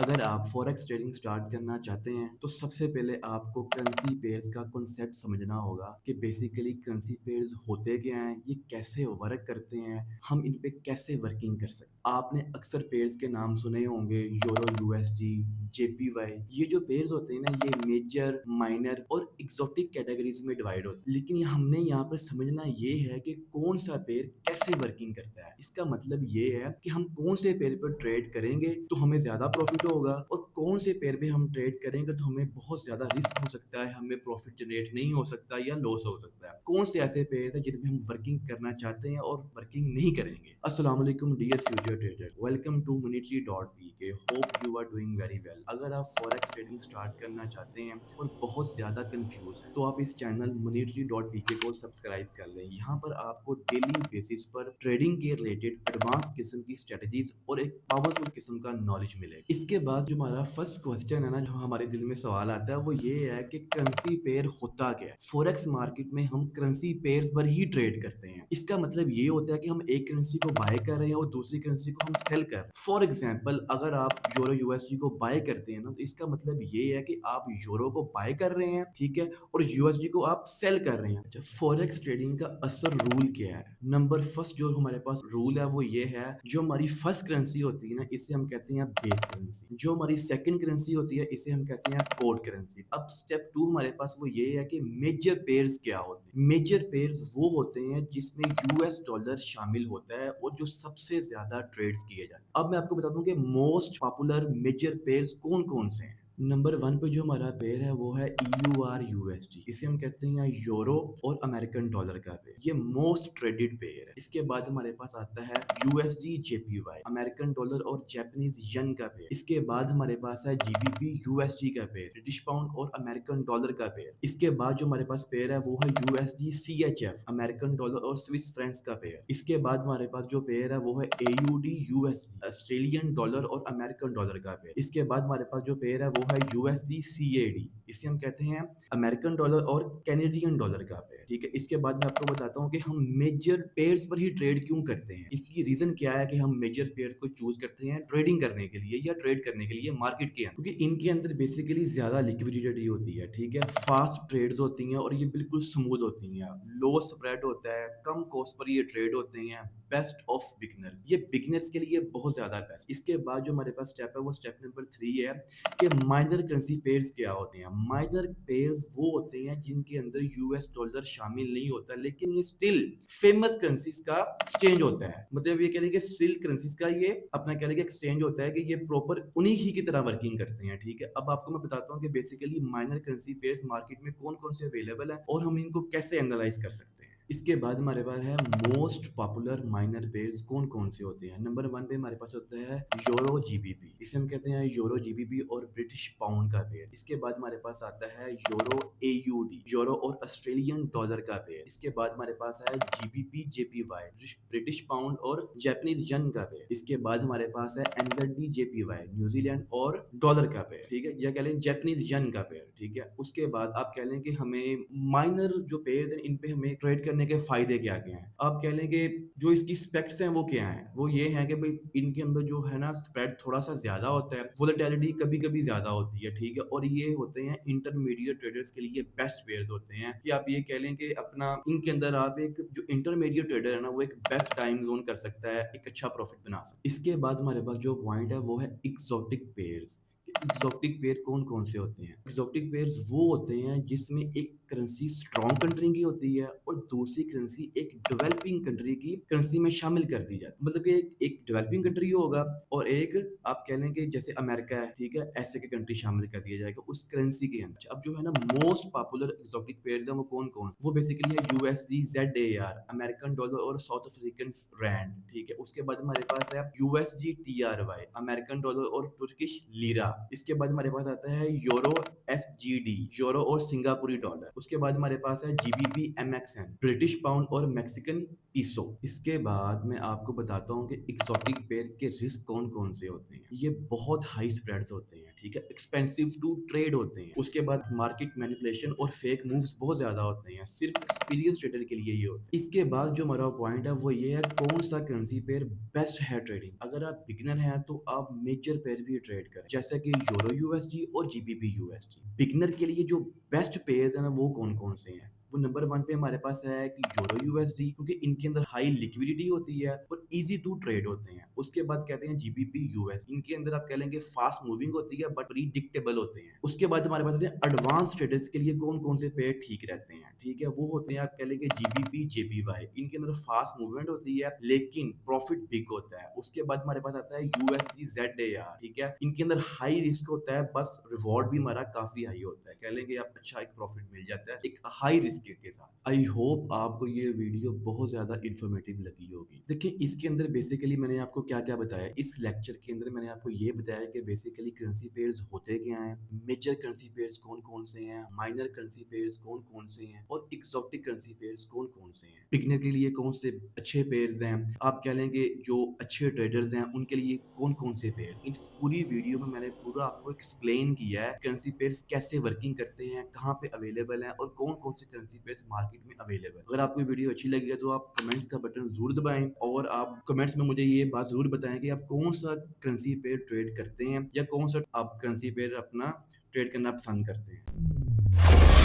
अगर आप forex trading start करना चाहते हैं तो सबसे पहले आपको करेंसी पेयर्स का कॉन्सेप्ट समझना होगा कि बेसिकली करेंसी पेयर्स होते क्या हैं, ये कैसे वर्क करते हैं, हम इन पे कैसे वर्किंग कर सकते हैं। आपने अक्सर पेयर्स के नाम सुने होंगे, यूरो यूएसडी, जेपीवाई। ये जो पेयर्स होते हैं ना, ये मेजर, माइनर और एक्सोटिक कैटेगरीज में डिवाइड होते हैं। लेकिन हमने यहाँ पर समझना ये है कि कौन सा पेयर कैसे वर्किंग करता है। इसका मतलब ये है कि हम कौन से पेयर पर ट्रेड करेंगे तो हमें ज्यादा प्रॉफिट होगा, और कौन से पेयर पे हम ट्रेड करेंगे तो हमें बहुत ज्यादा रिस्क हो सकता है, हमें प्रॉफिट जनरेट नहीं हो सकता या लॉस हो सकता है। कौन से ऐसे पेयर है जिनमें हम वर्किंग करना चाहते हैं और वर्किंग नहीं करेंगे। अस्सलाम वालेकुम dear future trader, welcome to monetary.pk। Hope you are doing very well. अगर आप फॉरेक्स ट्रेडिंग स्टार्ट करना चाहते हैं और बहुत ज्यादा कंफ्यूज हैं तो आप इस चैनल monetary.pk को सब्सक्राइब कर लें। यहाँ पर आपको डेली बेसिस पर ट्रेडिंग के रिलेटेड एडवांस किस्म की स्ट्रेटजीज और एक पावरफुल किस्म का नॉलेज मिलेगा। इसके बाद जो हमारा फर्स्ट क्वेश्चन है ना, जो हमारे दिल में सवाल आता है वो ये है कि करेंसी पेयर होता क्या है। फॉरेक्स मार्केट में हम करेंसी पेयर्स पर ही ट्रेड करते हैं। इसका मतलब ये होता है कि हम एक करेंसी को बाय कर रहे हैं और दूसरी करेंसी को हम सेल कर रहे हैं। फॉर एग्जाम्पल, अगर आप यूरो यूएसडी को बाय करते हैं ना, तो इसका मतलब ये है कि आप यूरो को बाय कर रहे हैं, ठीक है, और यूएसडी को आप सेल कर रहे हैं। अच्छा, फॉरेक्स ट्रेडिंग का असल रूल क्या है। नंबर फर्स्ट जो हमारे पास रूल है वो ये है, जो हमारी फर्स्ट करेंसी होती है ना, इसे हम कहते हैं बेस करेंसी। जो हमारी सेकंड करेंसी होती है इसे हम कहते हैं कोड करेंसी। अब स्टेप टू हमारे पास वो ये है कि मेजर पेयर्स क्या होते हैं। मेजर पेयर्स वो होते हैं जिसमें यूएस डॉलर शामिल होता है और जो सबसे ज्यादा ट्रेड्स किए जाते हैं। अब मैं आपको बता दूं कि मोस्ट पॉपुलर मेजर पेयर्स कौन कौन से हैं। नंबर वन पे जो हमारा पेयर है वो है EUR USD। इसे हम कहते हैं यूरो और अमेरिकन डॉलर का पेयर। ये मोस्ट ट्रेडेड पेयर है। इसके बाद हमारे पास आता है USD JPY, अमेरिकन डॉलर और जापानीज येन का पेयर। इसके बाद हमारे पास है GBP USD का पेयर, ब्रिटिश पाउंड और अमेरिकन डॉलर का पेयर। इसके बाद जो हमारे पास पेयर है वो है USD CHF, अमेरिकन डॉलर और स्विस फ्रैंक्स का पेयर। इसके बाद हमारे पास जो पेयर है वो है AUD USD, ऑस्ट्रेलियन डॉलर और अमेरिकन डॉलर का पेयर। इसके बाद हमारे पास जो पेयर है वो है USD CAD, इसे हम कहते हैं अमेरिकन डॉलर और कैनेडियन डॉलर का पेयर, ठीक है। इसके बाद मैं आपको बताता हूँ कि हम मेजर पेयर्स पर ही ट्रेड क्यों करते हैं। इसकी रीजन क्या है कि हम मेजर पेयर को चूज करते हैं ट्रेडिंग करने के लिए या ट्रेड करने के लिए मार्केट के अंदर, क्योंकि इनके अंदर बेसिकली ज्यादा लिक्विडिटी होती है, ठीक है, फास्ट ट्रेड्स होती हैं और ये बिल्कुल स्मूथ होती हैं, लो स्प्रेड होता है, कम कॉस्ट पर ये ट्रेड होते हैं, बेस्ट ऑफ बिगनर्स। ये बिगनर्स के लिए बहुत ज्यादा बेस्ट। इसके बाद जो हमारे पास स्टेप है वो स्टेप नंबर 3 है कि माइनर करेंसी पेयर्स क्या होते हैं। माइनर पेयर्स वो होते हैं जिनके अंदर यूएस डॉलर शामिल नहीं होता, लेकिन ये स्टिल फेमस करेंसीज का एक्सचेंज होता है। मतलब ये कह रहे हैं कि स्टिल करेंसीज का ये अपना कह रहे हैं एक्सचेंज होता है, कि ये प्रॉपर उन्हीं ही की तरह वर्किंग करते हैं, ठीक है। अब आपको मैं बताता हूँ कि basically minor currency pairs market में कौन कौन से अवेलेबल है और हम इनको कैसे एनालाइज कर सकते हैं। इसके बाद हमारे पास है मोस्ट पॉपुलर माइनर पेयर्स कौन कौन से होते हैं। नंबर वन पे हमारे पास होता है यूरो जीबीपी, इसे हम कहते हैं यूरो जीबीपी और ब्रिटिश पाउंड का पेयर। इसके बाद हमारे पास आता है यूरो AUD, यूरो और ऑस्ट्रेलियन डॉलर का पेयर। इसके बाद हमारे पास है GBP JPY, ब्रिटिश पाउंड और जापानीज येन का पेयर। इसके बाद हमारे पास है NZD JPY, न्यूजीलैंड और डॉलर का पेयर, ठीक है, या कह लें जापानीज येन का पेयर, ठीक है। उसके बाद आप कह लें कि हमें माइनर जो पेयर्स हैं इन पे हमें ट्रेड करने के फायदे क्या क्या हैं। आप कह लें कि जो इसकी स्पेक्ट्स हैं वो क्या हैं, वो ये हैं कि भाई इनके अंदर जो है ना स्प्रेड थोड़ा सा ज्यादा होता है, वोलेटिलिटी कभी कभी ज्यादा होती है, ठीक है, और ये होते हैं इंटरमीडिएट ट्रेडर्स के लिए बेस्ट पेयर्स होते हैं। कि आप ये कह लें कि अपना इनके अंदर आप एक जो इंटरमीडिएट ट्रेडर है ना, वो एक बेस्ट टाइम जोन कर सकता है, एक अच्छा प्रॉफिट बना सकता है। इसके बाद हमारे पास जो पॉइंट है वो है एक्सोटिक पेयर्स। एक्सोटिक पेयर कौन कौन से होते हैं। एक्सोटिक पेयर्स वो होते हैं जिसमें एक करेंसी स्ट्रॉन्ग कंट्री की होती है और दूसरी करेंसी एक डेवलपिंग कंट्री की करेंसी में शामिल कर दी जाती है। मतलब कि एक डेवलपिंग कंट्री होगा और एक आप कह लें कि जैसे अमेरिका है, ठीक है, ऐसे के कंट्री शामिल कर दिया जाएगा उस करेंसी के अंदर। अब जो है ना मोस्ट पॉपुलर एक्सोटिक पेयर्स हैं वो कौन कौन, वो बेसिकली है USD ZAR, अमेरिकन डॉलर और साउथ अफ्रीकन रैंड, ठीक है। उसके बाद हमारे पास है USD TRY, अमेरिकन डॉलर और तुर्किश लीरा। इसके बाद हमारे पास आता है यूरो SGD, यूरो और सिंगापुरी डॉलर। उसके बाद हमारे पास है GBP MXN, ब्रिटिश पाउंड और मैक्सिकन पीसो। इसके बाद मैं आपको बताता हूँ कि एक्सोटिक पेयर के रिस्क कौन-कौन से होते हैं। ये बहुत हाई स्प्रेड्स होते हैं, ठीक है? एक्सपेंसिव टू ट्रेड होते हैं। उसके बाद मार्केट मैनिपुलेशन और फेक मूव्स बहुत ज़्यादा होते हैं। सिर्फ एक्सपीरियंस ट्रेडर के लिए ये होता है। इसके बाद जो हमारा पॉइंट है वो ये है कौन-सा करेंसी पेयर बेस्ट है ट्रेडिंग। अगर आप बिगिनर हैं तो आप मेजर पेयर भी ट्रेड करें, जैसे कि यूरो यूएसडी और जीबीपी यूएसडी। बिगिनर के लिए जो बेस्ट पेयर्स हैं ना वो कौन-कौन से हैं? वो नंबर 1 पे हमारे पास है कि यूरो यूएसडी, क्योंकि इनके अंदर हाई लिक्विडिटी होती है और ईज़ी टू ट्रेड होते हैं। उसके बाद कहते हैं जीबीपी यूएस, इनके अंदर आप कह लेंगे फास्ट मूविंग होती है बट प्रिडिक्टेबल होते हैं। उसके बाद हमारे पास आते हैं एडवांस ट्रेडर्स के लिए कौन-कौन से पेयर ठीक रहते हैं, ठीक है? वो होते हैं आप कह लेंगे जीबीपी, जेपीवाई। इनके अंदर फास्ट मूवमेंट होती है लेकिन प्रॉफिट बिग होता है। उसके बाद हमारे पास आता है यूएसडी जेडएआर, ठीक है? इनके अंदर हाई रिस्क होता है, बस रिवॉर्ड भी हमारा काफ़ी हाई होता है। कह लेंगे आप अच्छा एक प्रॉफिट मिल जाता है एक हाई रिस्क के साथ। आई होप आपको ये वीडियो बहुत ज़्यादा इन्फॉर्मेटिव लगी होगी। देखिए इसके अंदर बेसिकली मैंने आपको क्या-क्या बताया। इस लेक्चर के अंदर मैंने आपको ये बताया कि बेसिकली करेंसी पेयर्स होते क्या हैं, मेजर करेंसी पेयर्स कौन-कौन से हैं, माइनर करेंसी पेयर्स कौन-कौन से हैं और एक्सोटिक करेंसी पेयर्स कौन-कौन से हैं। बिगिनर के लिए कौन से अच्छे पेयर्स हैं, आप कह लेंगे जो अच्छे ट्रेडर्स हैं उनके लिए कौन-कौन से पेयर। इस पूरी वीडियो में मैंने पूरा आपको एक्सप्लेन किया है करेंसी पेयर्स कैसे वर्किंग करते हैं, कहाँ पे अवेलेबल हैं और कौन-कौन से करेंसी पेयर्स मार्केट में अवेलेबल है। अगर आपको वीडियो अच्छी लगी है तो आप कमेंट्स का बटन ज़रूर दबाएँ और आप कमेंट्स में मुझे ये बात ज़रूर बताएँ कि आप कौन-सा करेंसी पेयर ट्रेड करते हैं या कौन-सा आप करेंसी पेयर अपना ट्रेड करना पसंद करते हैं।